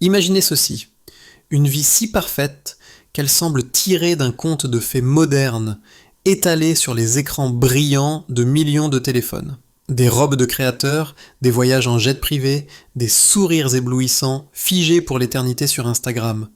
Imaginez ceci, une vie si parfaite qu'elle semble tirée d'un conte de fées moderne, étalée sur les écrans brillants de millions de téléphones. Des robes de créateurs, des voyages en jet privé, des sourires éblouissants, figés pour l'éternité sur Instagram.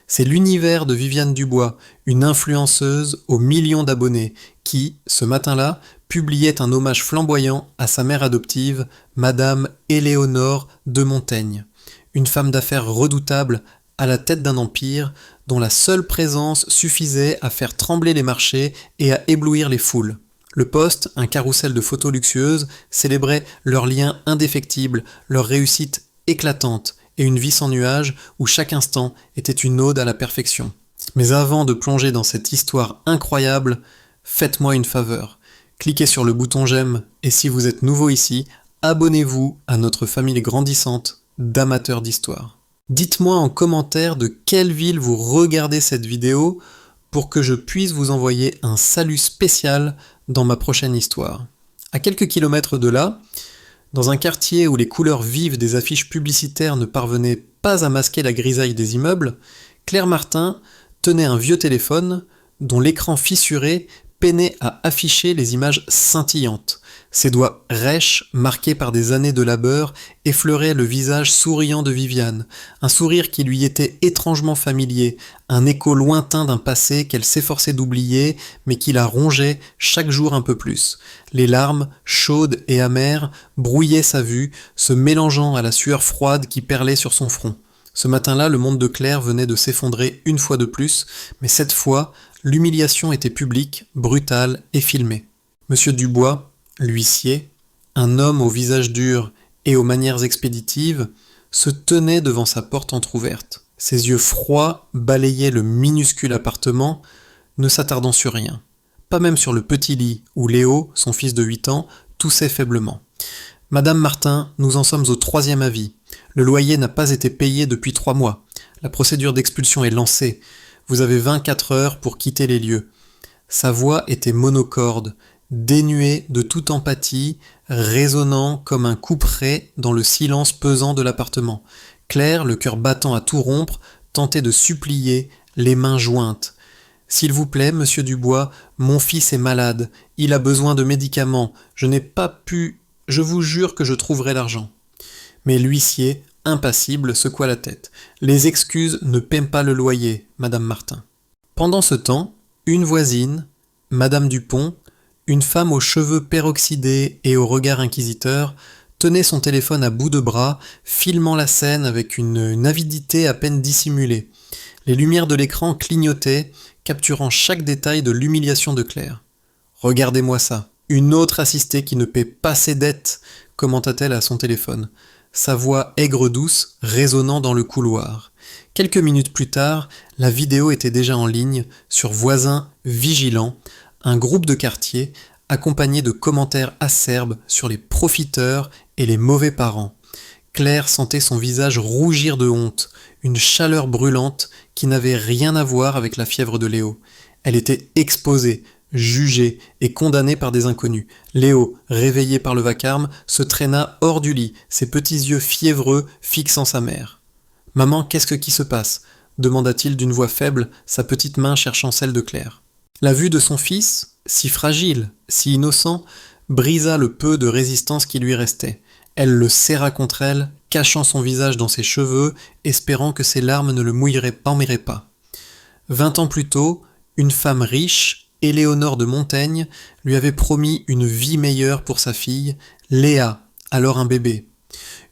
C'est l'univers de Viviane Dubois, une influenceuse aux millions d'abonnés, qui, ce matin-là, publiait un hommage flamboyant à sa mère adoptive, Madame Éléonore de Montaigne. Une femme d'affaires redoutable, à la tête d'un empire, dont la seule présence suffisait à faire trembler les marchés et à éblouir les foules. Le poste, un carrousel de photos luxueuses, célébrait leur lien indéfectible, leur réussite éclatante, et une vie sans nuages où chaque instant était une ode à la perfection. Mais avant de plonger dans cette histoire incroyable, faites-moi une faveur. Cliquez sur le bouton j'aime et si vous êtes nouveau ici, abonnez-vous à notre famille grandissante d'amateurs d'histoire. Dites-moi en commentaire de quelle ville vous regardez cette vidéo pour que je puisse vous envoyer un salut spécial dans ma prochaine histoire. À quelques kilomètres de là, dans un quartier où les couleurs vives des affiches publicitaires ne parvenaient pas à masquer la grisaille des immeubles, Claire Martin tenait un vieux téléphone dont l'écran fissuré peinait à afficher les images scintillantes. Ses doigts rêches, marqués par des années de labeur, effleuraient le visage souriant de Viviane, un sourire qui lui était étrangement familier, un écho lointain d'un passé qu'elle s'efforçait d'oublier, mais qui la rongeait chaque jour un peu plus. Les larmes, chaudes et amères, brouillaient sa vue, se mélangeant à la sueur froide qui perlait sur son front. Ce matin-là, le monde de Claire venait de s'effondrer une fois de plus, mais cette fois, l'humiliation était publique, brutale et filmée. Monsieur Dubois, l'huissier, un homme au visage dur et aux manières expéditives, se tenait devant sa porte entr'ouverte. Ses yeux froids balayaient le minuscule appartement, ne s'attardant sur rien. Pas même sur le petit lit où Léo, son fils de 8 ans, toussait faiblement. « Madame Martin, nous en sommes au 3e avis. Le loyer n'a pas été payé depuis 3 mois. La procédure d'expulsion est lancée. Vous avez 24 heures pour quitter les lieux. » Sa voix était monocorde, dénué de toute empathie, résonnant comme un couperet dans le silence pesant de l'appartement. Claire, le cœur battant à tout rompre, tentait de supplier, les mains jointes. « S'il vous plaît, monsieur Dubois, mon fils est malade, il a besoin de médicaments, je n'ai pas pu, je vous jure que je trouverai l'argent. » Mais l'huissier, impassible, secoua la tête. « Les excuses ne paient pas le loyer, madame Martin. » Pendant ce temps, une voisine, madame Dupont, une femme aux cheveux peroxydés et au regard inquisiteur, tenait son téléphone à bout de bras, filmant la scène avec une avidité à peine dissimulée. Les lumières de l'écran clignotaient, capturant chaque détail de l'humiliation de Claire. « Regardez-moi ça, une autre assistée qui ne paie pas ses dettes », commenta-t-elle à son téléphone, sa voix aigre-douce résonnant dans le couloir. Quelques minutes plus tard, la vidéo était déjà en ligne, sur Voisins vigilants, un groupe de quartier accompagné de commentaires acerbes sur les profiteurs et les mauvais parents. Claire sentait son visage rougir de honte, une chaleur brûlante qui n'avait rien à voir avec la fièvre de Léo. Elle était exposée, jugée et condamnée par des inconnus. Léo, réveillé par le vacarme, se traîna hors du lit, ses petits yeux fiévreux fixant sa mère. « Maman, qu'est-ce qui se passe ?» demanda-t-il d'une voix faible, sa petite main cherchant celle de Claire. La vue de son fils, si fragile, si innocent, brisa le peu de résistance qui lui restait. Elle le serra contre elle, cachant son visage dans ses cheveux, espérant que ses larmes ne le mouilleraient pas. 20 ans plus tôt, une femme riche, Éléonore de Montaigne, lui avait promis une vie meilleure pour sa fille, Léa, alors un bébé.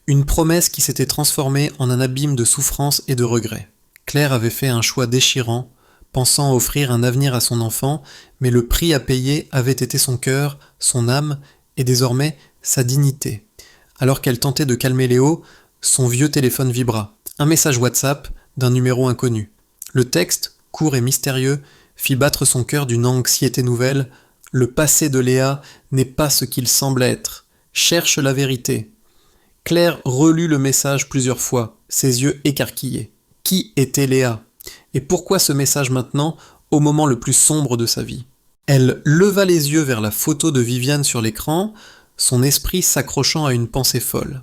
Une promesse qui s'était transformée en un abîme de souffrance et de regret. Claire avait fait un choix déchirant, pensant offrir un avenir à son enfant, mais le prix à payer avait été son cœur, son âme, et désormais sa dignité. Alors qu'elle tentait de calmer Léo, son vieux téléphone vibra. Un message WhatsApp d'un numéro inconnu. Le texte, court et mystérieux, fit battre son cœur d'une anxiété nouvelle. Le passé de Léa n'est pas ce qu'il semble être. Cherche la vérité. Claire relut le message plusieurs fois, ses yeux écarquillés. Qui était Léa ? Et pourquoi ce message maintenant, au moment le plus sombre de sa vie ? Elle leva les yeux vers la photo de Viviane sur l'écran, son esprit s'accrochant à une pensée folle.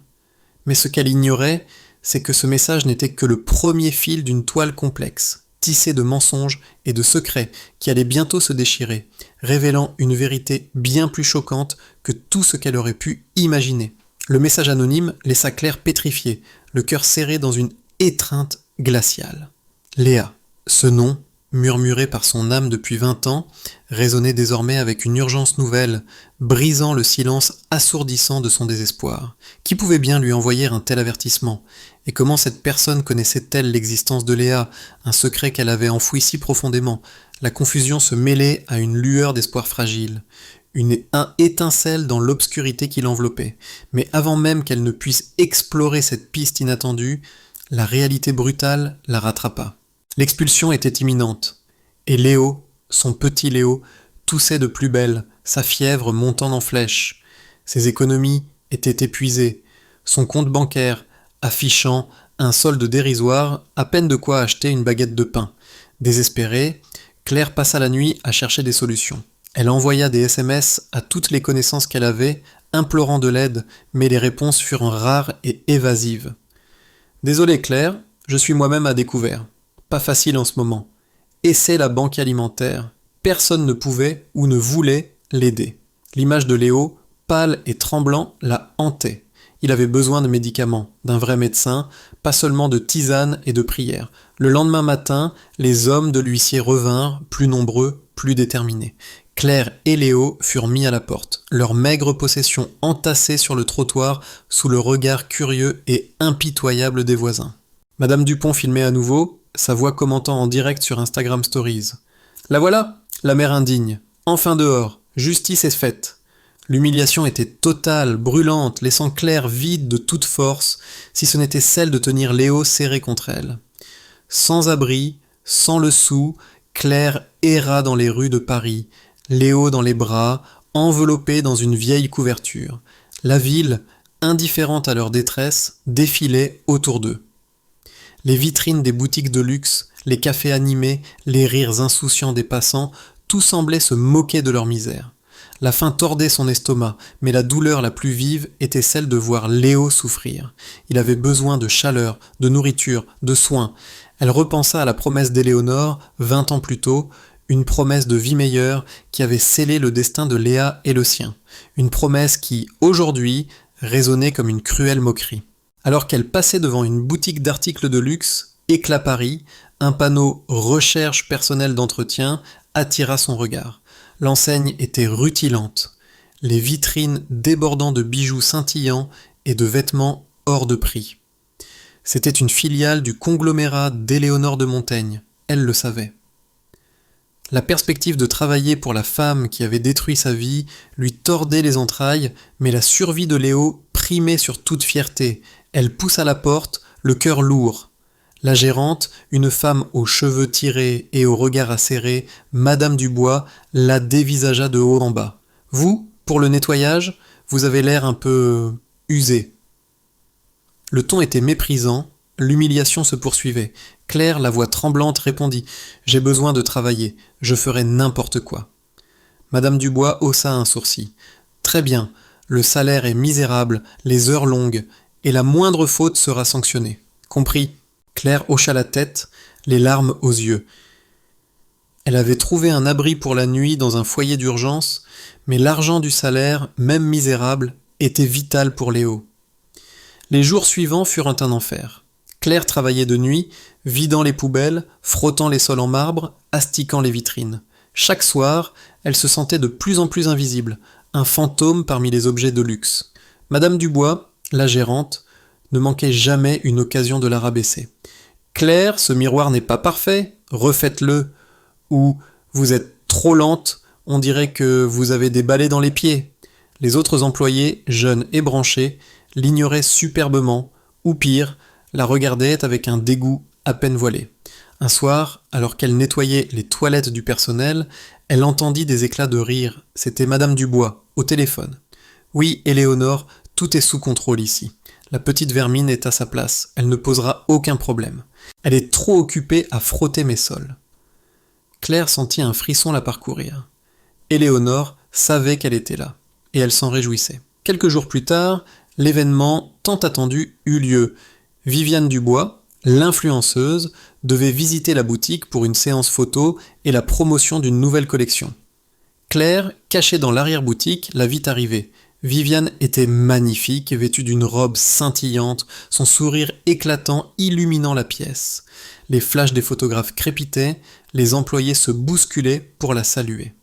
Mais ce qu'elle ignorait, c'est que ce message n'était que le premier fil d'une toile complexe, tissée de mensonges et de secrets qui allait bientôt se déchirer, révélant une vérité bien plus choquante que tout ce qu'elle aurait pu imaginer. Le message anonyme laissa Claire pétrifiée, le cœur serré dans une étreinte glaciale. Léa, ce nom, murmuré par son âme depuis 20 ans, résonnait désormais avec une urgence nouvelle, brisant le silence assourdissant de son désespoir. Qui pouvait bien lui envoyer un tel avertissement? Et comment cette personne connaissait-elle l'existence de Léa, un secret qu'elle avait enfoui si profondément? La confusion se mêlait à une lueur d'espoir fragile, une étincelle dans l'obscurité qui l'enveloppait. Mais avant même qu'elle ne puisse explorer cette piste inattendue, la réalité brutale la rattrapa. L'expulsion était imminente, et Léo, son petit Léo, toussait de plus belle, sa fièvre montant en flèche. Ses économies étaient épuisées, son compte bancaire affichant un solde dérisoire, à peine de quoi acheter une baguette de pain. Désespérée, Claire passa la nuit à chercher des solutions. Elle envoya des SMS à toutes les connaissances qu'elle avait, implorant de l'aide, mais les réponses furent rares et évasives. « Désolé Claire, je suis moi-même à découvert. Pas facile en ce moment. Essaie la banque alimentaire. Personne ne pouvait ou ne voulait l'aider. » L'image de Léo, pâle et tremblant, la hantait. Il avait besoin de médicaments, d'un vrai médecin, pas seulement de tisanes et de prières. Le lendemain matin, les hommes de l'huissier revinrent, plus nombreux, plus déterminés. Claire et Léo furent mis à la porte, leurs maigres possessions entassées sur le trottoir sous le regard curieux et impitoyable des voisins. Madame Dupont filmait à nouveau, sa voix commentant en direct sur Instagram Stories. « La voilà, la mère indigne. Enfin dehors, justice est faite. » L'humiliation était totale, brûlante, laissant Claire vide de toute force, si ce n'était celle de tenir Léo serré contre elle. Sans abri, sans le sou, Claire erra dans les rues de Paris, Léo dans les bras, enveloppé dans une vieille couverture. La ville, indifférente à leur détresse, défilait autour d'eux. Les vitrines des boutiques de luxe, les cafés animés, les rires insouciants des passants, tout semblait se moquer de leur misère. La faim tordait son estomac, mais la douleur la plus vive était celle de voir Léo souffrir. Il avait besoin de chaleur, de nourriture, de soins. Elle repensa à la promesse d'Éléonore, 20 ans plus tôt, une promesse de vie meilleure qui avait scellé le destin de Léa et le sien. Une promesse qui, aujourd'hui, résonnait comme une cruelle moquerie. Alors qu'elle passait devant une boutique d'articles de luxe, Éclat Paris, un panneau « Recherche personnelle d'entretien » attira son regard. L'enseigne était rutilante, les vitrines débordant de bijoux scintillants et de vêtements hors de prix. C'était une filiale du conglomérat d'Éléonore de Montaigne, elle le savait. La perspective de travailler pour la femme qui avait détruit sa vie lui tordait les entrailles, mais la survie de Léo primait sur toute fierté. Elle poussa la porte, le cœur lourd. La gérante, une femme aux cheveux tirés et au regard acéré, Madame Dubois, la dévisagea de haut en bas. « Vous, pour le nettoyage, vous avez l'air un peu usé. » Le ton était méprisant, l'humiliation se poursuivait. Claire, la voix tremblante, répondit « J'ai besoin de travailler, je ferai n'importe quoi. » Madame Dubois haussa un sourcil. « Très bien, le salaire est misérable, les heures longues, et la moindre faute sera sanctionnée. Compris ?» Claire hocha la tête, les larmes aux yeux. Elle avait trouvé un abri pour la nuit dans un foyer d'urgence, mais l'argent du salaire, même misérable, était vital pour Léo. Les jours suivants furent un enfer. Claire travaillait de nuit, vidant les poubelles, frottant les sols en marbre, astiquant les vitrines. Chaque soir, elle se sentait de plus en plus invisible, un fantôme parmi les objets de luxe. Madame Dubois, la gérante, ne manquait jamais une occasion de la rabaisser. « Claire, ce miroir n'est pas parfait, refaites-le. » Ou « Vous êtes trop lente, on dirait que vous avez des balais dans les pieds. » Les autres employés, jeunes et branchés, l'ignoraient superbement, ou pire, la regardaient avec un dégoût à peine voilé. Un soir, alors qu'elle nettoyait les toilettes du personnel, elle entendit des éclats de rire. C'était Madame Dubois, au téléphone. « Oui, Éléonore, tout est sous contrôle ici. La petite vermine est à sa place, elle ne posera aucun problème. Elle est trop occupée à frotter mes sols. » Claire sentit un frisson la parcourir. Éléonore savait qu'elle était là, et elle s'en réjouissait. Quelques jours plus tard, l'événement tant attendu eut lieu. Viviane Dubois, l'influenceuse, devait visiter la boutique pour une séance photo et la promotion d'une nouvelle collection. Claire, cachée dans l'arrière-boutique, la vit arriver. Viviane était magnifique, vêtue d'une robe scintillante, son sourire éclatant illuminant la pièce. Les flashs des photographes crépitaient, les employés se bousculaient pour la saluer.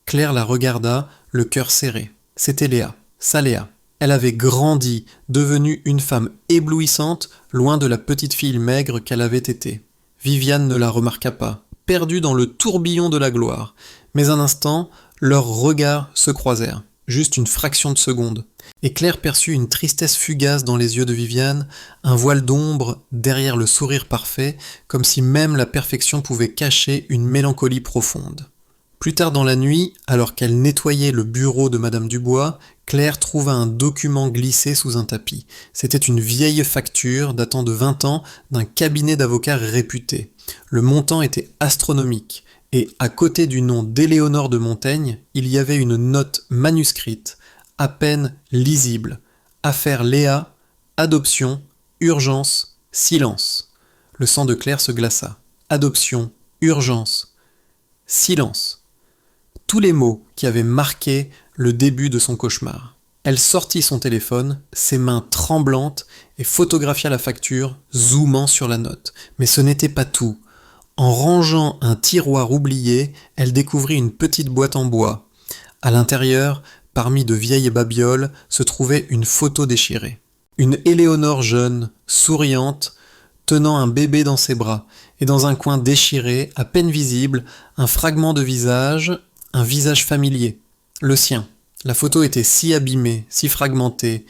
Claire la regarda, le cœur serré. C'était Léa, sa Léa. Elle avait grandi, devenue une femme éblouissante, loin de la petite fille maigre qu'elle avait été. Viviane ne la remarqua pas, perdue dans le tourbillon de la gloire. Mais un instant, leurs regards se croisèrent, juste une fraction de seconde. Et Claire perçut une tristesse fugace dans les yeux de Viviane, un voile d'ombre derrière le sourire parfait, comme si même la perfection pouvait cacher une mélancolie profonde. Plus tard dans la nuit, alors qu'elle nettoyait le bureau de Madame Dubois, Claire trouva un document glissé sous un tapis. C'était une vieille facture datant de 20 ans d'un cabinet d'avocats réputé. Le montant était astronomique, et à côté du nom d'Éléonore de Montaigne, il y avait une note manuscrite, à peine lisible. Affaire Léa, adoption, urgence, silence. Le sang de Claire se glaça. Adoption, urgence, silence. Tous les mots qui avaient marqué le début de son cauchemar. Elle sortit son téléphone, ses mains tremblantes, et photographia la facture, zoomant sur la note. Mais ce n'était pas tout. En rangeant un tiroir oublié, elle découvrit une petite boîte en bois. À l'intérieur, parmi de vieilles babioles, se trouvait une photo déchirée. Une Éléonore jeune, souriante, tenant un bébé dans ses bras, et dans un coin déchiré, à peine visible, un fragment de visage, un visage familier, le sien. La photo était si abîmée, si fragmentée,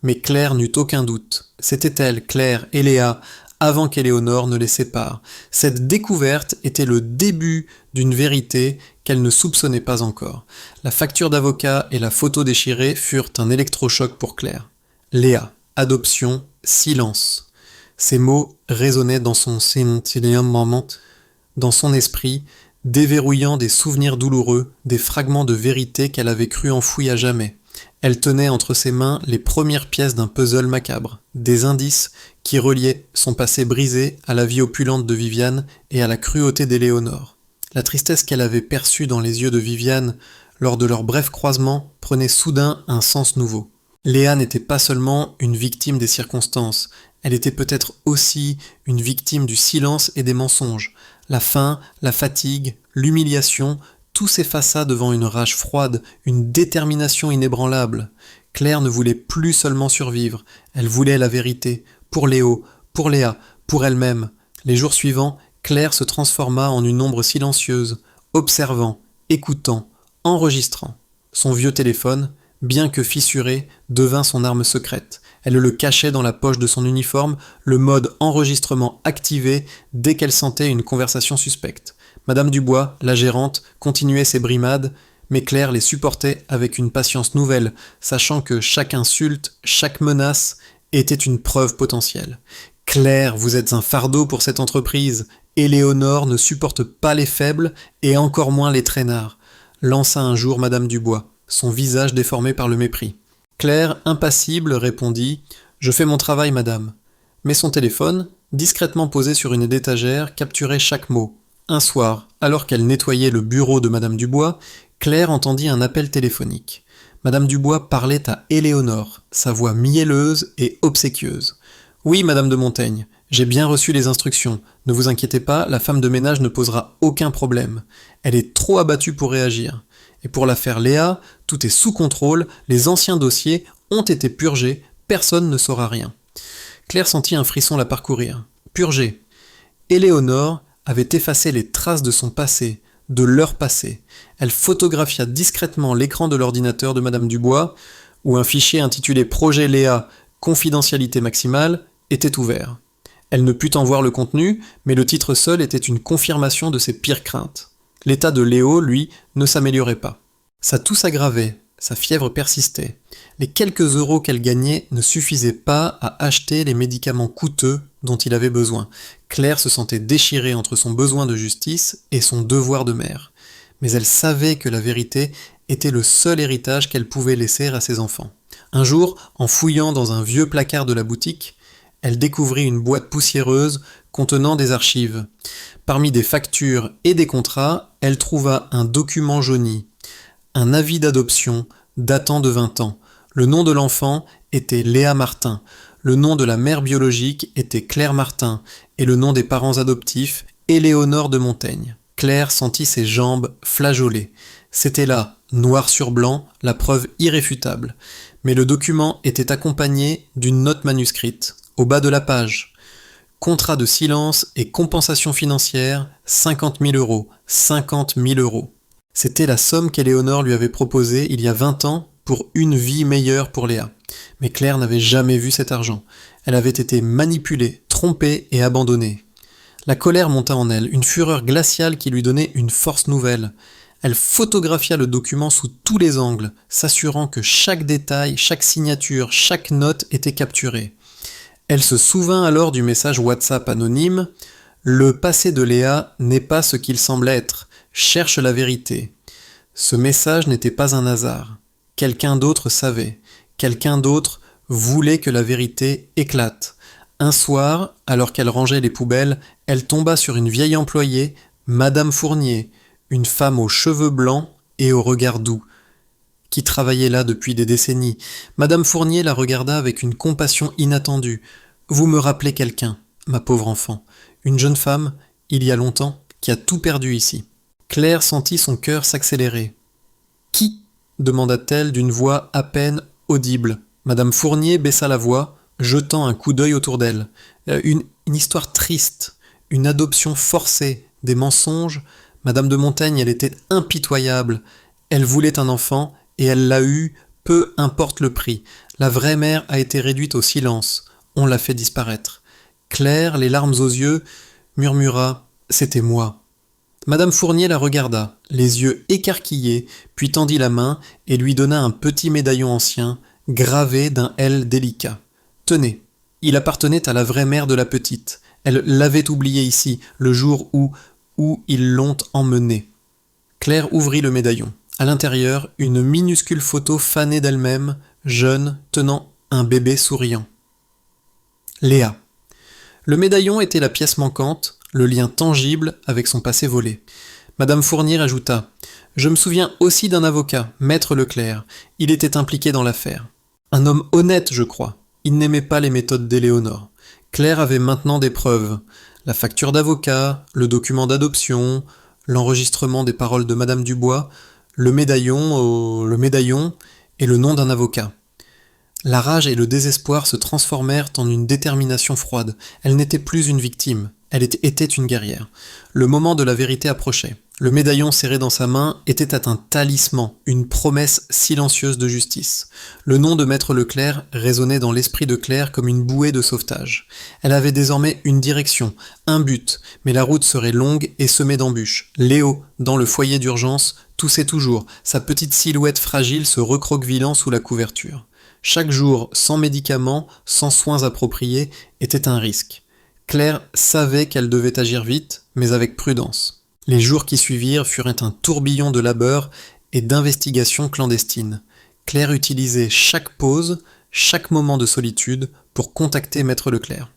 mais Claire n'eut aucun doute. C'était elle, Claire et Léa, avant qu'Éléonore ne les sépare. Cette découverte était le début d'une vérité qu'elle ne soupçonnait pas encore. La facture d'avocat et la photo déchirée furent un électrochoc pour Claire. Léa, adoption, silence. Ces mots résonnaient dans son dans son esprit, déverrouillant des souvenirs douloureux, des fragments de vérité qu'elle avait cru enfouis à jamais. Elle tenait entre ses mains les premières pièces d'un puzzle macabre, des indices qui reliaient son passé brisé à la vie opulente de Viviane et à la cruauté d'Éléonore. La tristesse qu'elle avait perçue dans les yeux de Viviane lors de leur bref croisement prenait soudain un sens nouveau. Léa n'était pas seulement une victime des circonstances, elle était peut-être aussi une victime du silence et des mensonges. La faim, la fatigue, l'humiliation, tout s'effaça devant une rage froide, une détermination inébranlable. Claire ne voulait plus seulement survivre, elle voulait la vérité, pour Léo, pour Léa, pour elle-même. Les jours suivants, Claire se transforma en une ombre silencieuse, observant, écoutant, enregistrant. Son vieux téléphone, bien que fissuré, devint son arme secrète. Elle le cachait dans la poche de son uniforme, le mode enregistrement activé dès qu'elle sentait une conversation suspecte. Madame Dubois, la gérante, continuait ses brimades, mais Claire les supportait avec une patience nouvelle, sachant que chaque insulte, chaque menace était une preuve potentielle. « Claire, vous êtes un fardeau pour cette entreprise. Éléonore ne supporte pas les faibles et encore moins les traînards », lança un jour Madame Dubois, son visage déformé par le mépris. Claire, impassible, répondit « Je fais mon travail, madame ». Mais son téléphone, discrètement posé sur une étagère, capturait chaque mot. Un soir, alors qu'elle nettoyait le bureau de Madame Dubois, Claire entendit un appel téléphonique. Madame Dubois parlait à Éléonore, sa voix mielleuse et obséquieuse. « Oui, Madame de Montaigne, j'ai bien reçu les instructions. Ne vous inquiétez pas, la femme de ménage ne posera aucun problème. Elle est trop abattue pour réagir. Et pour l'affaire Léa, tout est sous contrôle, les anciens dossiers ont été purgés, personne ne saura rien. » Claire sentit un frisson la parcourir. Purgé. Éléonore avait effacé les traces de son passé, de leur passé. Elle photographia discrètement l'écran de l'ordinateur de Madame Dubois, où un fichier intitulé Projet Léa, confidentialité maximale, était ouvert. Elle ne put en voir le contenu, mais le titre seul était une confirmation de ses pires craintes. L'état de Léo, lui, ne s'améliorait pas. Sa toux s'aggravait, sa fièvre persistait. Les quelques euros qu'elle gagnait ne suffisaient pas à acheter les médicaments coûteux dont il avait besoin. Claire se sentait déchirée entre son besoin de justice et son devoir de mère. Mais elle savait que la vérité était le seul héritage qu'elle pouvait laisser à ses enfants. Un jour, en fouillant dans un vieux placard de la boutique, Elle découvrit une boîte poussiéreuse contenant des archives. Parmi des factures et des contrats, elle trouva un document jauni, un avis d'adoption datant de 20 ans. Le nom de l'enfant était Léa Martin, le nom de la mère biologique était Claire Martin et le nom des parents adoptifs, Éléonore de Montaigne. Claire sentit ses jambes flageoler. C'était là, noir sur blanc, la preuve irréfutable. Mais le document était accompagné d'une note manuscrite, au bas de la page. Contrat de silence et compensation financière, 50 000 euros. 50 000 euros. C'était la somme qu'Éléonore lui avait proposée il y a 20 ans pour une vie meilleure pour Léa. Mais Claire n'avait jamais vu cet argent. Elle avait été manipulée, trompée et abandonnée. La colère monta en elle, une fureur glaciale qui lui donnait une force nouvelle. Elle photographia le document sous tous les angles, s'assurant que chaque détail, chaque signature, chaque note était capturée. Elle se souvint alors du message WhatsApp anonyme « Le passé de Léa n'est pas ce qu'il semble être. Cherche la vérité. » Ce message n'était pas un hasard. Quelqu'un d'autre savait. Quelqu'un d'autre voulait que la vérité éclate. Un soir, alors qu'elle rangeait les poubelles, elle tomba sur une vieille employée, Madame Fournier, une femme aux cheveux blancs et au regard doux, qui travaillait là depuis des décennies. Madame Fournier la regarda avec une compassion inattendue. « Vous me rappelez quelqu'un, ma pauvre enfant. Une jeune femme, il y a longtemps, qui a tout perdu ici. » Claire sentit son cœur s'accélérer. « Qui ?» demanda-t-elle d'une voix à peine audible. Madame Fournier baissa la voix, jetant un coup d'œil autour d'elle. Une histoire triste, une adoption forcée, des mensonges. Madame de Montaigne, elle était impitoyable. Elle voulait un enfant, et elle l'a eu, peu importe le prix. La vraie mère a été réduite au silence. On l'a fait disparaître. Claire, les larmes aux yeux, murmura « C'était moi ». Madame Fournier la regarda, les yeux écarquillés, puis tendit la main et lui donna un petit médaillon ancien, gravé d'un L délicat. « Tenez, il appartenait à la vraie mère de la petite. Elle l'avait oublié ici, le jour où ils l'ont emmenée. » Claire ouvrit le médaillon. À l'intérieur, une minuscule photo fanée d'elle-même, jeune, tenant un bébé souriant. Léa. Le médaillon était la pièce manquante, le lien tangible avec son passé volé. Madame Fournier ajouta « Je me souviens aussi d'un avocat, Maître Leclerc. Il était impliqué dans l'affaire. Un homme honnête, je crois. Il n'aimait pas les méthodes d'Éléonore. Claire avait maintenant des preuves. La facture d'avocat, le document d'adoption, l'enregistrement des paroles de Madame Dubois, le médaillon et le nom d'un avocat. La rage et le désespoir se transformèrent en une détermination froide. Elle n'était plus une victime, elle était une guerrière. Le moment de la vérité approchait. Le médaillon serré dans sa main était un talisman, une promesse silencieuse de justice. Le nom de Maître Leclerc résonnait dans l'esprit de Claire comme une bouée de sauvetage. Elle avait désormais une direction, un but, mais la route serait longue et semée d'embûches. Léo, dans le foyer d'urgence, toussait toujours, sa petite silhouette fragile se recroquevillant sous la couverture. Chaque jour, sans médicaments, sans soins appropriés, était un risque. Claire savait qu'elle devait agir vite, mais avec prudence. Les jours qui suivirent furent un tourbillon de labeur et d'investigations clandestines. Claire utilisait chaque pause, chaque moment de solitude pour contacter Maître Leclerc.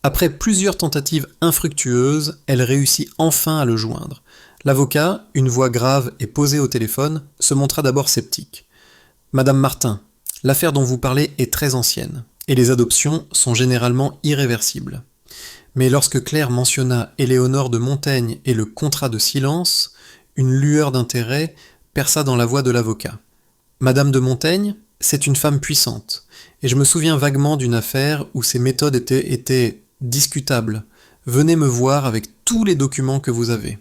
Après plusieurs tentatives infructueuses, elle réussit enfin à le joindre. L'avocat, une voix grave et posée au téléphone, se montra d'abord sceptique. « Madame Martin, l'affaire dont vous parlez est très ancienne, et les adoptions sont généralement irréversibles. Mais lorsque Claire mentionna Éléonore de Montaigne et le contrat de silence, une lueur d'intérêt perça dans la voix de l'avocat. Madame de Montaigne, c'est une femme puissante, et je me souviens vaguement d'une affaire où ses méthodes étaient discutables. Venez me voir avec tous les documents que vous avez. »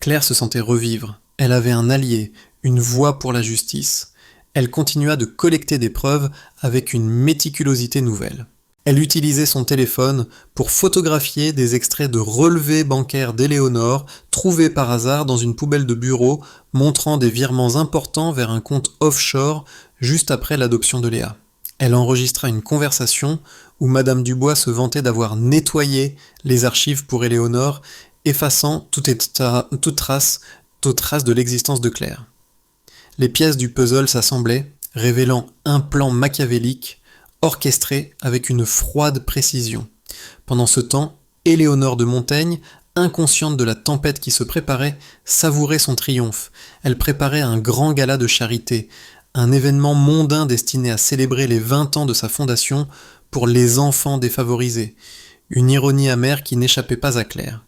Claire se sentait revivre. Elle avait un allié, une voix pour la justice. Elle continua de collecter des preuves avec une méticulosité nouvelle. Elle utilisait son téléphone pour photographier des extraits de relevés bancaires d'Éléonore trouvés par hasard dans une poubelle de bureau montrant des virements importants vers un compte offshore juste après l'adoption de Léa. Elle enregistra une conversation où Madame Dubois se vantait d'avoir nettoyé les archives pour Éléonore, effaçant toute trace de l'existence de Claire. Les pièces du puzzle s'assemblaient, révélant un plan machiavélique orchestrée avec une froide précision. Pendant ce temps, Éléonore de Montaigne, inconsciente de la tempête qui se préparait, savourait son triomphe. Elle préparait un grand gala de charité, un événement mondain destiné à célébrer les 20 ans de sa fondation pour les enfants défavorisés. Une ironie amère qui n'échappait pas à Claire.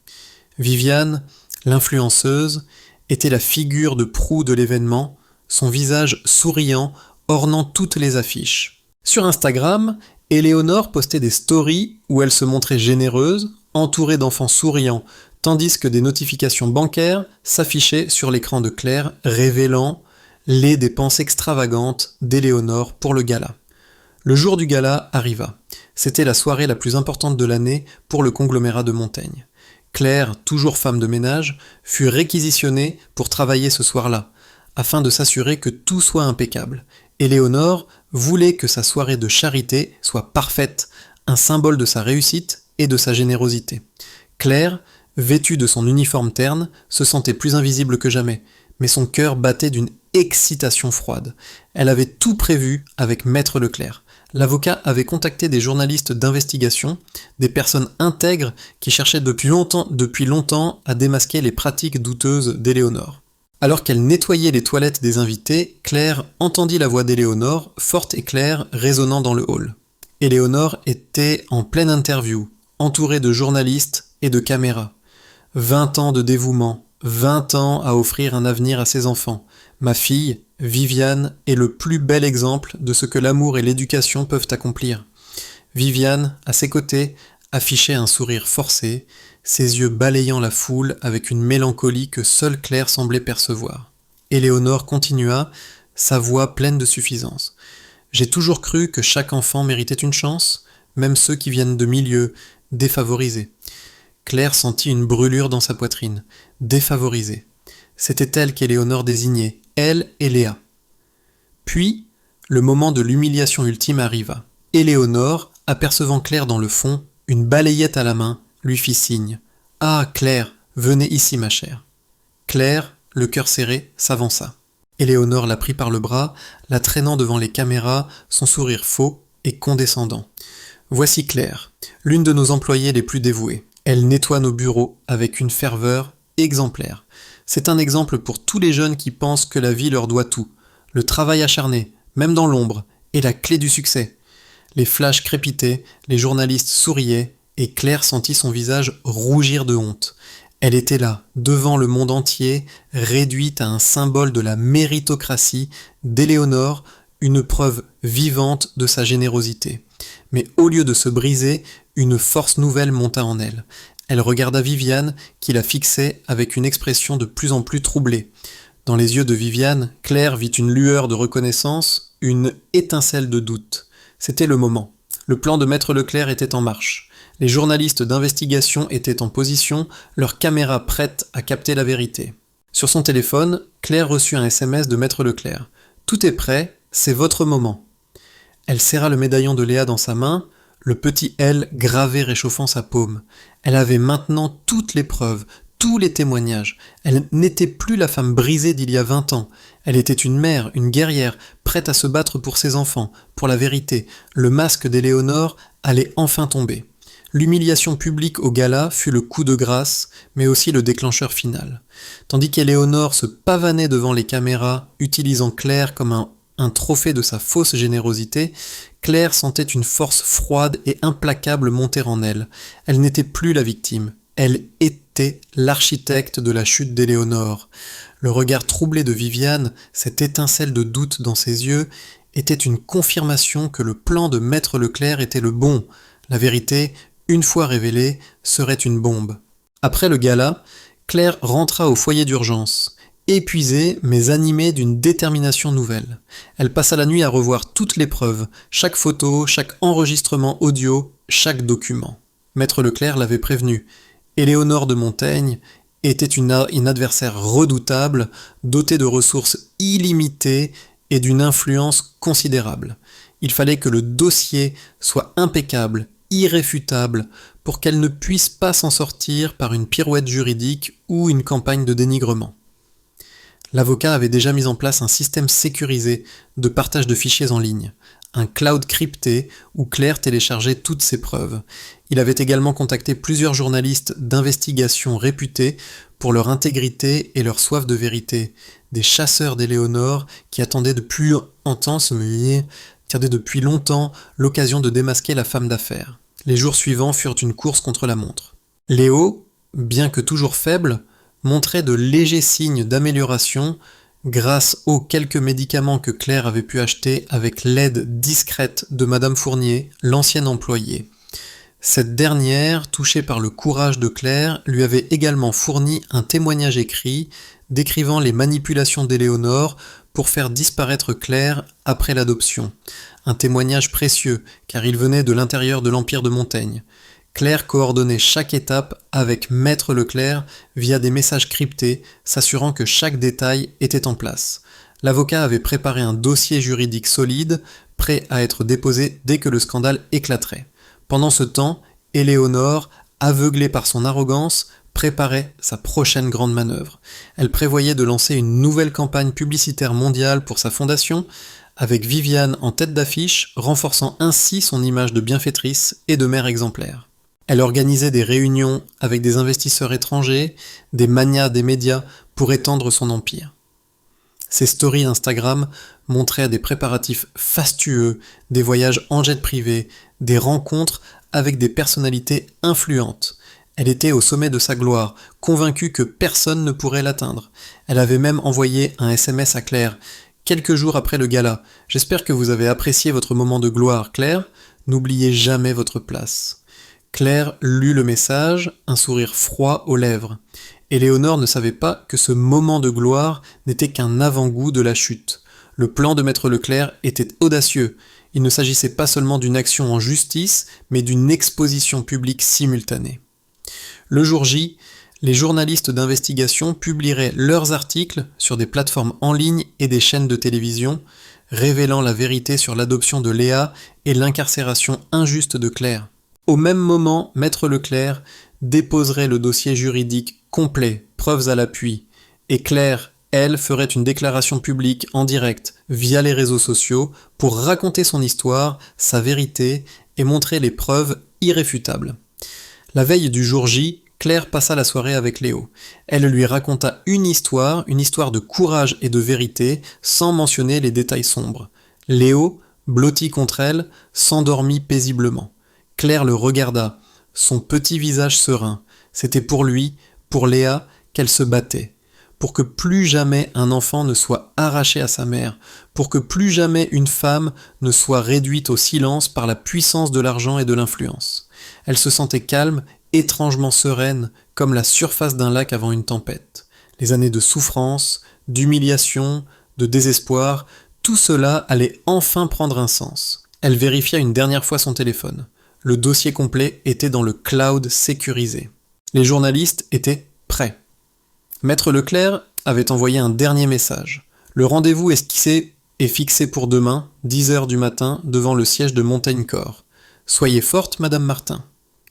Viviane, l'influenceuse, était la figure de proue de l'événement, son visage souriant ornant toutes les affiches. Sur Instagram, Éléonore postait des stories où elle se montrait généreuse, entourée d'enfants souriants, tandis que des notifications bancaires s'affichaient sur l'écran de Claire, révélant les dépenses extravagantes d'Éléonore pour le gala. Le jour du gala arriva. C'était la soirée la plus importante de l'année pour le conglomérat de Montaigne. Claire, toujours femme de ménage, fut réquisitionnée pour travailler ce soir-là, afin de s'assurer que tout soit impeccable. Éléonore voulait que sa soirée de charité soit parfaite, un symbole de sa réussite et de sa générosité. Claire, vêtue de son uniforme terne, se sentait plus invisible que jamais, mais son cœur battait d'une excitation froide. Elle avait tout prévu avec Maître Leclerc. L'avocat avait contacté des journalistes d'investigation, des personnes intègres qui cherchaient depuis longtemps à démasquer les pratiques douteuses d'Éléonore. Alors qu'elle nettoyait les toilettes des invités, Claire entendit la voix d'Éléonore, forte et claire, résonnant dans le hall. Éléonore était en pleine interview, entourée de journalistes et de caméras. 20 ans de dévouement, 20 ans à offrir un avenir à ses enfants. Ma fille, Viviane, est le plus bel exemple de ce que l'amour et l'éducation peuvent accomplir. Viviane, à ses côtés, affichait un sourire forcé, ses yeux balayant la foule avec une mélancolie que seule Claire semblait percevoir. Éléonore continua, sa voix pleine de suffisance. « J'ai toujours cru que chaque enfant méritait une chance, même ceux qui viennent de milieux défavorisés. » Claire sentit une brûlure dans sa poitrine. Défavorisée. C'était elle qu'Éléonore désignait, elle et Léa. Puis, le moment de l'humiliation ultime arriva. Éléonore, apercevant Claire dans le fond, une balayette à la main, lui fit signe. « Ah, Claire, venez ici, ma chère. » Claire, le cœur serré, s'avança. Éléonore la prit par le bras, la traînant devant les caméras, son sourire faux et condescendant. « Voici Claire, l'une de nos employées les plus dévouées. Elle nettoie nos bureaux avec une ferveur exemplaire. C'est un exemple pour tous les jeunes qui pensent que la vie leur doit tout. Le travail acharné, même dans l'ombre, est la clé du succès. » Les flashs crépitaient, les journalistes souriaient, et Claire sentit son visage rougir de honte. Elle était là, devant le monde entier, réduite à un symbole de la méritocratie d'Éléonore, une preuve vivante de sa générosité. Mais au lieu de se briser, une force nouvelle monta en elle. Elle regarda Viviane, qui la fixait avec une expression de plus en plus troublée. Dans les yeux de Viviane, Claire vit une lueur de reconnaissance, une étincelle de doute. C'était le moment. Le plan de Maître Leclerc était en marche. Les journalistes d'investigation étaient en position, leurs caméras prêtes à capter la vérité. Sur son téléphone, Claire reçut un SMS de Maître Leclerc. « Tout est prêt, c'est votre moment. » Elle serra le médaillon de Léa dans sa main, le petit L gravé réchauffant sa paume. Elle avait maintenant toutes les preuves, tous les témoignages. Elle n'était plus la femme brisée d'il y a 20 ans. Elle était une mère, une guerrière, prête à se battre pour ses enfants, pour la vérité. Le masque d'Éléonore allait enfin tomber. L'humiliation publique au gala fut le coup de grâce, mais aussi le déclencheur final. Tandis qu'Éléonore se pavanait devant les caméras, utilisant Claire comme un trophée de sa fausse générosité, Claire sentait une force froide et implacable monter en elle. Elle n'était plus la victime. Elle était l'architecte de la chute d'Éléonore. Le regard troublé de Viviane, cette étincelle de doute dans ses yeux, était une confirmation que le plan de Maître Leclerc était le bon. La vérité, une fois révélée, serait une bombe. Après le gala, Claire rentra au foyer d'urgence. Épuisée, mais animée d'une détermination nouvelle. Elle passa la nuit à revoir toutes les preuves, chaque photo, chaque enregistrement audio, chaque document. Maître Leclerc l'avait prévenu. Éléonore de Montaigne était une adversaire redoutable, dotée de ressources illimitées et d'une influence considérable. Il fallait que le dossier soit impeccable, irréfutable, pour qu'elle ne puisse pas s'en sortir par une pirouette juridique ou une campagne de dénigrement. L'avocat avait déjà mis en place un système sécurisé de partage de fichiers en ligne. un cloud crypté où Claire téléchargeait toutes ses preuves. Il avait également contacté plusieurs journalistes d'investigation réputés pour leur intégrité et leur soif de vérité, des chasseurs d'Éléonore qui attendaient depuis longtemps l'occasion de démasquer la femme d'affaires. Les jours suivants furent une course contre la montre. Léo, bien que toujours faible, montrait de légers signes d'amélioration grâce aux quelques médicaments que Claire avait pu acheter avec l'aide discrète de Madame Fournier, l'ancienne employée. Cette dernière, touchée par le courage de Claire, lui avait également fourni un témoignage écrit décrivant les manipulations d'Éléonore pour faire disparaître Claire après l'adoption. Un témoignage précieux, car il venait de l'intérieur de l'Empire de Montaigne. Claire coordonnait chaque étape avec Maître Leclerc via des messages cryptés, s'assurant que chaque détail était en place. L'avocat avait préparé un dossier juridique solide, prêt à être déposé dès que le scandale éclaterait. Pendant ce temps, Éléonore, aveuglée par son arrogance, préparait sa prochaine grande manœuvre. Elle prévoyait de lancer une nouvelle campagne publicitaire mondiale pour sa fondation, avec Viviane en tête d'affiche, renforçant ainsi son image de bienfaitrice et de mère exemplaire. Elle organisait des réunions avec des investisseurs étrangers, des magnats des médias pour étendre son empire. Ses stories Instagram montraient des préparatifs fastueux, des voyages en jet privé, des rencontres avec des personnalités influentes. Elle était au sommet de sa gloire, convaincue que personne ne pourrait l'atteindre. Elle avait même envoyé un SMS à Claire, quelques jours après le gala. « J'espère que vous avez apprécié votre moment de gloire, Claire. N'oubliez jamais votre place. » Claire lut le message, un sourire froid aux lèvres. Éléonore ne savait pas que ce moment de gloire n'était qu'un avant-goût de la chute. Le plan de Maître Leclerc était audacieux. Il ne s'agissait pas seulement d'une action en justice, mais d'une exposition publique simultanée. Le jour J, les journalistes d'investigation publieraient leurs articles sur des plateformes en ligne et des chaînes de télévision, révélant la vérité sur l'adoption de Léa et l'incarcération injuste de Claire. Au même moment, Maître Leclerc déposerait le dossier juridique complet, preuves à l'appui, et Claire, elle, ferait une déclaration publique en direct, via les réseaux sociaux, pour raconter son histoire, sa vérité, et montrer les preuves irréfutables. La veille du jour J, Claire passa la soirée avec Léo. Elle lui raconta une histoire de courage et de vérité, sans mentionner les détails sombres. Léo, blotti contre elle, s'endormit paisiblement. Claire le regarda, son petit visage serein. C'était pour lui, pour Léa, qu'elle se battait. Pour que plus jamais un enfant ne soit arraché à sa mère. Pour que plus jamais une femme ne soit réduite au silence par la puissance de l'argent et de l'influence. Elle se sentait calme, étrangement sereine, comme la surface d'un lac avant une tempête. Les années de souffrance, d'humiliation, de désespoir, tout cela allait enfin prendre un sens. Elle vérifia une dernière fois son téléphone. Le dossier complet était dans le cloud sécurisé. Les journalistes étaient prêts. Maître Leclerc avait envoyé un dernier message. Le rendez-vous esquissé est fixé pour demain, 10h du matin, devant le siège de Montaigne-Corps. Soyez forte, Madame Martin.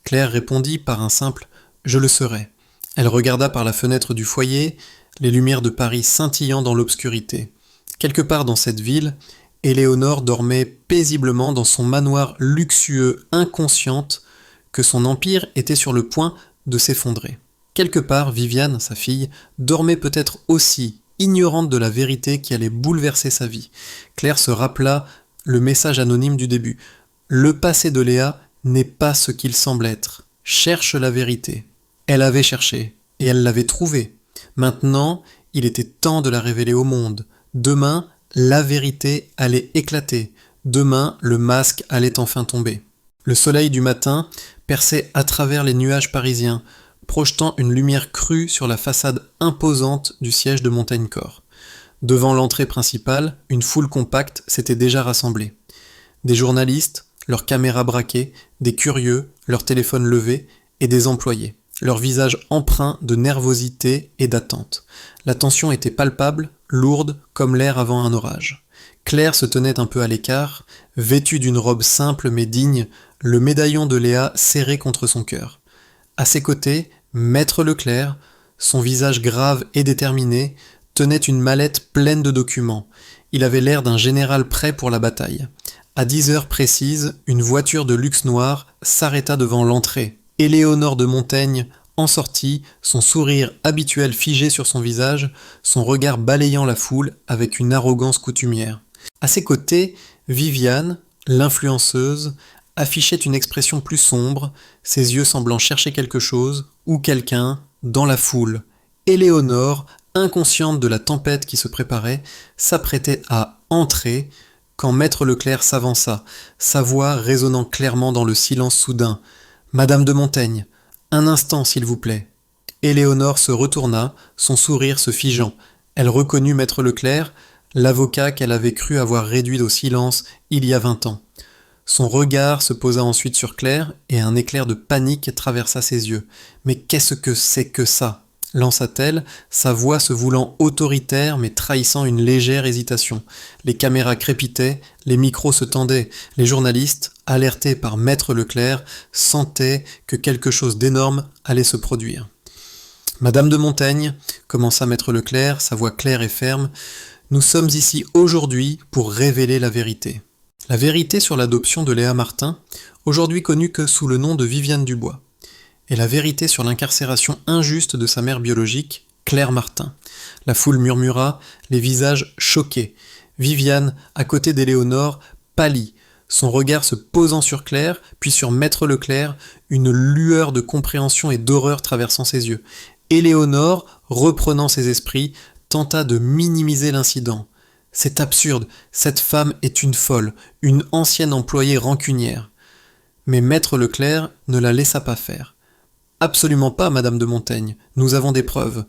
Claire répondit par un simple « Je le serai ». Elle regarda par la fenêtre du foyer, les lumières de Paris scintillant dans l'obscurité. Quelque part dans cette ville, Éléonore dormait paisiblement dans son manoir luxueux, inconsciente que son empire était sur le point de s'effondrer. Quelque part, Viviane, sa fille, dormait peut-être aussi, ignorante de la vérité qui allait bouleverser sa vie. Claire se rappela le message anonyme du début. Le passé de Léa n'est pas ce qu'il semble être. Cherche la vérité. Elle avait cherché, et elle l'avait trouvée. Maintenant, il était temps de la révéler au monde. Demain, la vérité allait éclater. Demain, le masque allait enfin tomber. Le soleil du matin perçait à travers les nuages parisiens, projetant une lumière crue sur la façade imposante du siège de Montaigne-Corps. Devant l'entrée principale, une foule compacte s'était déjà rassemblée. Des journalistes, leurs caméras braquées, des curieux, leurs téléphones levés, et des employés, leurs visages empreints de nervosité et d'attente. La tension était palpable, lourde comme l'air avant un orage. Claire se tenait un peu à l'écart, vêtue d'une robe simple mais digne, le médaillon de Léa serré contre son cœur. À ses côtés, Maître Leclerc, son visage grave et déterminé, tenait une mallette pleine de documents. Il avait l'air d'un général prêt pour la bataille. À 10 heures précises, une voiture de luxe noir s'arrêta devant l'entrée. Éléonore de Montaigne en sortit, son sourire habituel figé sur son visage, son regard balayant la foule avec une arrogance coutumière. À ses côtés, Viviane, l'influenceuse, affichait une expression plus sombre, ses yeux semblant chercher quelque chose ou quelqu'un dans la foule. Éléonore, inconsciente de la tempête qui se préparait, s'apprêtait à entrer quand Maître Leclerc s'avança, sa voix résonnant clairement dans le silence soudain. « Madame de Montaigne, un instant s'il vous plaît. » Éléonore se retourna, son sourire se figeant. Elle reconnut Maître Leclerc, l'avocat qu'elle avait cru avoir réduit au silence il y a 20 ans. Son regard se posa ensuite sur Claire et un éclair de panique traversa ses yeux. « Mais qu'est-ce que c'est que ça ?» lança-t-elle, sa voix se voulant autoritaire mais trahissant une légère hésitation. Les caméras crépitaient, les micros se tendaient, les journalistes, alertés par Maître Leclerc, sentaient que quelque chose d'énorme allait se produire. « Madame de Montaigne, » commença Maître Leclerc, sa voix claire et ferme, « nous sommes ici aujourd'hui pour révéler la vérité. La vérité sur l'adoption de Léa Martin, aujourd'hui connue que sous le nom de Viviane Dubois. Et la vérité sur l'incarcération injuste de sa mère biologique, Claire Martin. » La foule murmura, les visages choqués. Viviane, à côté d'Éléonore, pâlit, son regard se posant sur Claire, puis sur Maître Leclerc, une lueur de compréhension et d'horreur traversant ses yeux. Éléonore, reprenant ses esprits, tenta de minimiser l'incident. « C'est absurde, cette femme est une folle, une ancienne employée rancunière. » Mais Maître Leclerc ne la laissa pas faire. « Absolument pas, Madame de Montaigne, nous avons des preuves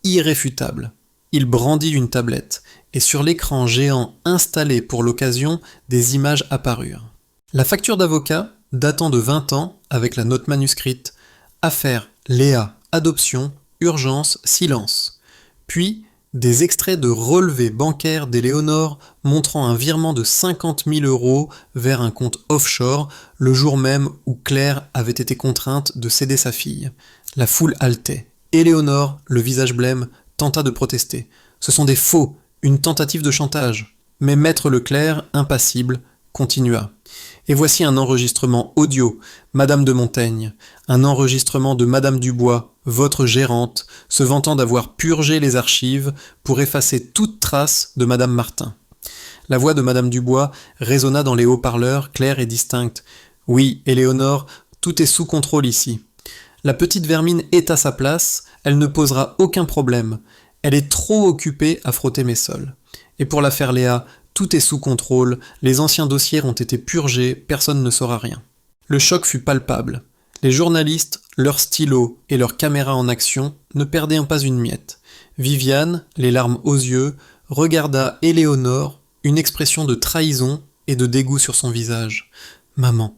irréfutables. » Il brandit une tablette, et sur l'écran géant installé pour l'occasion, des images apparurent. La facture d'avocat, datant de 20 ans, avec la note manuscrite « Affaire Léa, adoption, urgence, silence ». Puis, des extraits de relevés bancaires d'Éléonore montrant un virement de 50 000 € vers un compte offshore le jour même où Claire avait été contrainte de céder sa fille. La foule haletait. Éléonore, le visage blême, tenta de protester. « Ce sont des faux, une tentative de chantage. » Mais Maître Leclerc, impassible, continua. Et voici un enregistrement audio, Madame de Montaigne, un enregistrement de Madame Dubois, votre gérante, se vantant d'avoir purgé les archives pour effacer toute trace de Madame Martin. La voix de Madame Dubois résonna dans les haut-parleurs, claire et distincte. « Oui, Éléonore, tout est sous contrôle ici. La petite vermine est à sa place, elle ne posera aucun problème. Elle est trop occupée à frotter mes sols. Et pour l'affaire Léa, tout est sous contrôle, les anciens dossiers ont été purgés, personne ne saura rien. » Le choc fut palpable. Les journalistes, leurs stylos et leurs caméras en action ne perdaient pas une miette. Viviane, les larmes aux yeux, regarda Éléonore, une expression de trahison et de dégoût sur son visage. « Maman »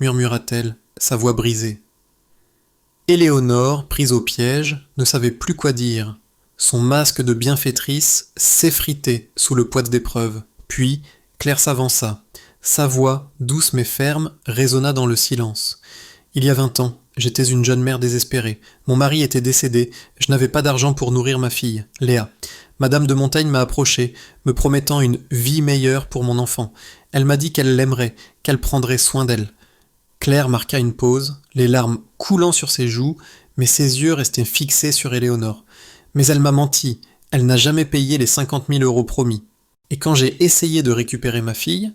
murmura-t-elle, sa voix brisée. Éléonore, prise au piège, ne savait plus quoi dire. Son masque de bienfaitrice s'effritait sous le poids des épreuves. Puis, Claire s'avança. Sa voix, douce mais ferme, résonna dans le silence. « Il y a 20 ans, j'étais une jeune mère désespérée. Mon mari était décédé, je n'avais pas d'argent pour nourrir ma fille, Léa. Madame de Montaigne m'a approché, me promettant une vie meilleure pour mon enfant. Elle m'a dit qu'elle l'aimerait, qu'elle prendrait soin d'elle. » Claire marqua une pause, les larmes coulant sur ses joues, mais ses yeux restaient fixés sur Éléonore. « Mais elle m'a menti, elle n'a jamais payé les 50 000 € promis. Et quand j'ai essayé de récupérer ma fille,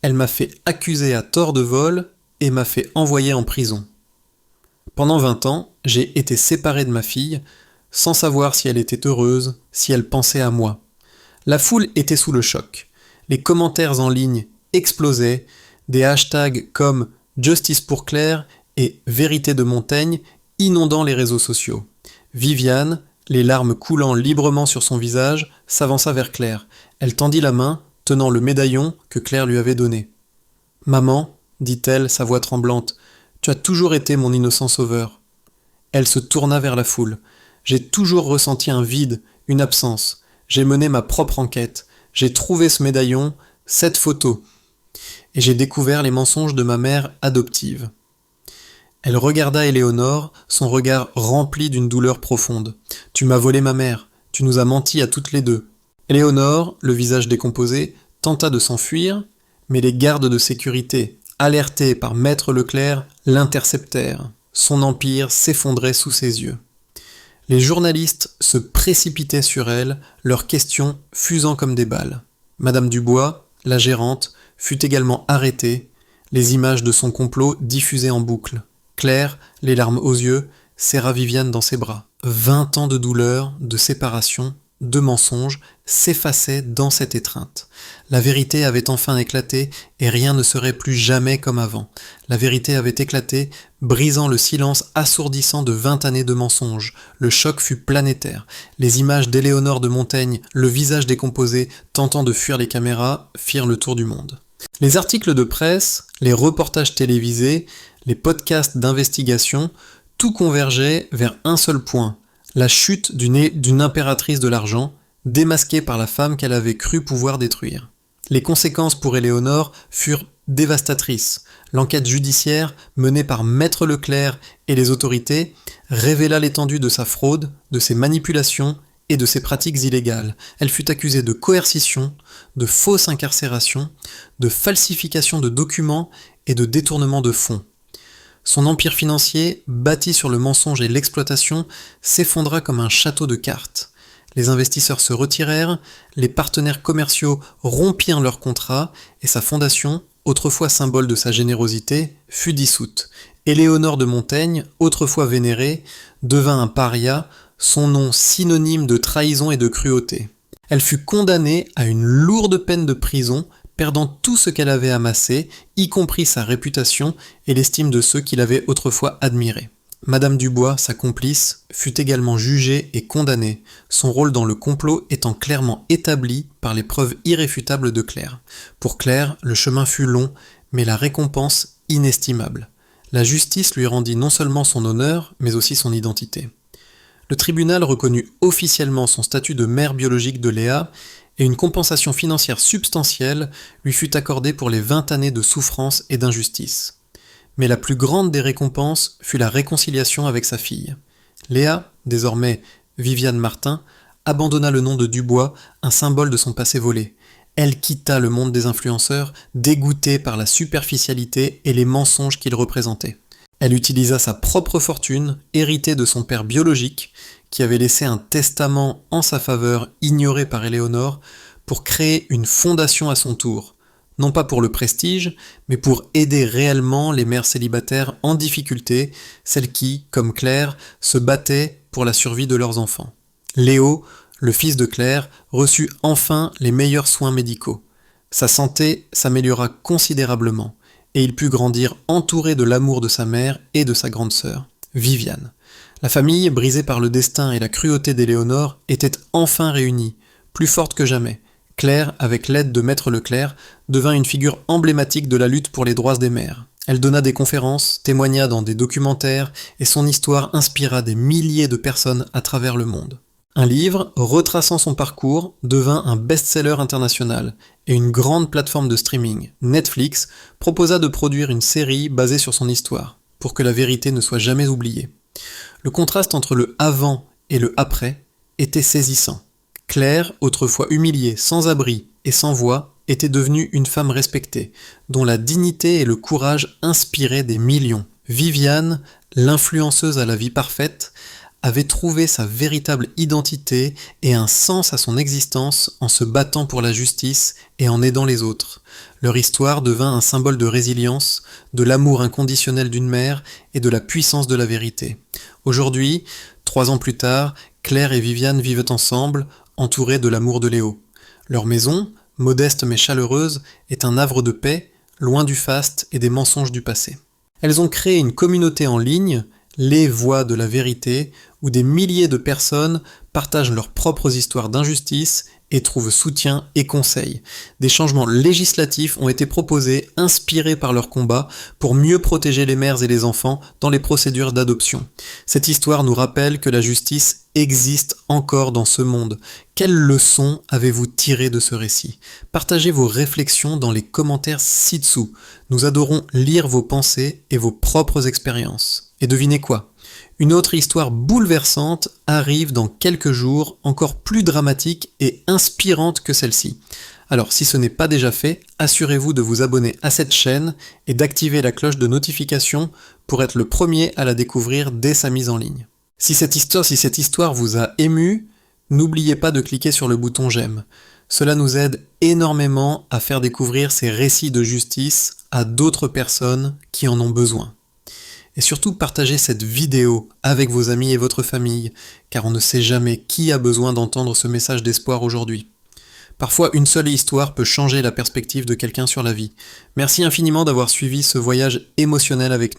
elle m'a fait accuser à tort de vol et m'a fait envoyer en prison. Pendant 20 ans, j'ai été séparé de ma fille, sans savoir si elle était heureuse, si elle pensait à moi. » La foule était sous le choc. Les commentaires en ligne explosaient, des hashtags comme « Justice pour Claire » et « Vérité de Montaigne » inondant les réseaux sociaux. Viviane, les larmes coulant librement sur son visage, s'avança vers Claire. Elle tendit la main, tenant le médaillon que Claire lui avait donné. « Maman, » dit-elle, sa voix tremblante, « tu as toujours été mon innocent sauveur. » Elle se tourna vers la foule. « J'ai toujours ressenti un vide, une absence. J'ai mené ma propre enquête. J'ai trouvé ce médaillon, cette photo. Et j'ai découvert les mensonges de ma mère adoptive. » Elle regarda Éléonore, son regard rempli d'une douleur profonde. « Tu m'as volé ma mère, tu nous as menti à toutes les deux. » Éléonore, le visage décomposé, tenta de s'enfuir, Mais les gardes de sécurité, alertés par Maître Leclerc, l'interceptèrent. Son empire s'effondrait sous ses yeux. Les journalistes se précipitaient sur elle, leurs questions fusant comme des balles. Madame Dubois, la gérante, fut également arrêtée, les images de son complot diffusées en boucle. Claire, les larmes aux yeux, serra Viviane dans ses bras. 20 ans de douleur, de séparation, de mensonges s'effaçaient dans cette étreinte. La vérité avait enfin éclaté et rien ne serait plus jamais comme avant. La vérité avait éclaté, brisant le silence assourdissant de 20 années de mensonges. Le choc fut planétaire. Les images d'Éléonore de Montaigne, le visage décomposé, tentant de fuir les caméras, firent le tour du monde. Les articles de presse, les reportages télévisés, les podcasts d'investigation, tout convergeait vers un seul point, la chute d'une impératrice de l'argent, démasquée par la femme qu'elle avait cru pouvoir détruire. Les conséquences pour Éléonore furent dévastatrices. L'enquête judiciaire, menée par Maître Leclerc et les autorités, révéla l'étendue de sa fraude, de ses manipulations et de ses pratiques illégales. Elle fut accusée de coercition, de fausse incarcération, de falsification de documents et de détournement de fonds. Son empire financier, bâti sur le mensonge et l'exploitation, s'effondra comme un château de cartes. Les investisseurs se retirèrent, les partenaires commerciaux rompirent leurs contrats et sa fondation, autrefois symbole de sa générosité, fut dissoute. Éléonore de Montaigne, autrefois vénérée, devint un paria, son nom synonyme de trahison et de cruauté. Elle fut condamnée à une lourde peine de prison, perdant tout ce qu'elle avait amassé, y compris sa réputation et l'estime de ceux qui l'avaient autrefois admirée. Madame Dubois, sa complice, fut également jugée et condamnée, son rôle dans le complot étant clairement établi par les preuves irréfutables de Claire. Pour Claire, le chemin fut long, mais la récompense inestimable. La justice lui rendit non seulement son honneur, mais aussi son identité. Le tribunal reconnut officiellement son statut de mère biologique de Léa, et une compensation financière substantielle lui fut accordée pour les 20 années de souffrance et d'injustice. Mais la plus grande des récompenses fut la réconciliation avec sa fille. Léa, désormais Viviane Martin, abandonna le nom de Dubois, un symbole de son passé volé. Elle quitta le monde des influenceurs, dégoûtée par la superficialité et les mensonges qu'il représentait. Elle utilisa sa propre fortune, héritée de son père biologique, qui avait laissé un testament en sa faveur ignoré par Éléonore, pour créer une fondation à son tour, non pas pour le prestige, mais pour aider réellement les mères célibataires en difficulté, celles qui, comme Claire, se battaient pour la survie de leurs enfants. Léo, le fils de Claire, reçut enfin les meilleurs soins médicaux. Sa santé s'améliora considérablement, et il put grandir entouré de l'amour de sa mère et de sa grande sœur, Viviane. La famille, brisée par le destin et la cruauté d'Éléonore, était enfin réunie, plus forte que jamais. Claire, avec l'aide de Maître Leclerc, devint une figure emblématique de la lutte pour les droits des mères. Elle donna des conférences, témoigna dans des documentaires, et son histoire inspira des milliers de personnes à travers le monde. Un livre, retraçant son parcours, devint un best-seller international, et une grande plateforme de streaming, Netflix, proposa de produire une série basée sur son histoire, pour que la vérité ne soit jamais oubliée. Le contraste entre le avant et le après était saisissant. Claire, autrefois humiliée, sans abri et sans voix, était devenue une femme respectée, dont la dignité et le courage inspiraient des millions. Viviane, l'influenceuse à la vie parfaite, avait trouvé sa véritable identité et un sens à son existence en se battant pour la justice et en aidant les autres. Leur histoire devint un symbole de résilience, de l'amour inconditionnel d'une mère et de la puissance de la vérité. Aujourd'hui, 3 ans plus tard, Claire et Viviane vivent ensemble, entourées de l'amour de Léo. Leur maison, modeste mais chaleureuse, est un havre de paix, loin du faste et des mensonges du passé. Elles ont créé une communauté en ligne, les Voix de la Vérité, où des milliers de personnes partagent leurs propres histoires d'injustice et trouvent soutien et conseils. Des changements législatifs ont été proposés, inspirés par leur combat, pour mieux protéger les mères et les enfants dans les procédures d'adoption. Cette histoire nous rappelle que la justice existe encore dans ce monde. Quelles leçons avez-vous tirées de ce récit ? Partagez vos réflexions dans les commentaires ci-dessous. Nous adorons lire vos pensées et vos propres expériences. Et devinez quoi ? Une autre histoire bouleversante arrive dans quelques jours, encore plus dramatique et inspirante que celle-ci. Alors si ce n'est pas déjà fait, assurez-vous de vous abonner à cette chaîne et d'activer la cloche de notification pour être le premier à la découvrir dès sa mise en ligne. Si cette histoire vous a ému, n'oubliez pas de cliquer sur le bouton j'aime. Cela nous aide énormément à faire découvrir ces récits de justice à d'autres personnes qui en ont besoin. Et surtout partagez cette vidéo avec vos amis et votre famille, car on ne sait jamais qui a besoin d'entendre ce message d'espoir aujourd'hui. Parfois, une seule histoire peut changer la perspective de quelqu'un sur la vie. Merci infiniment d'avoir suivi ce voyage émotionnel avec nous.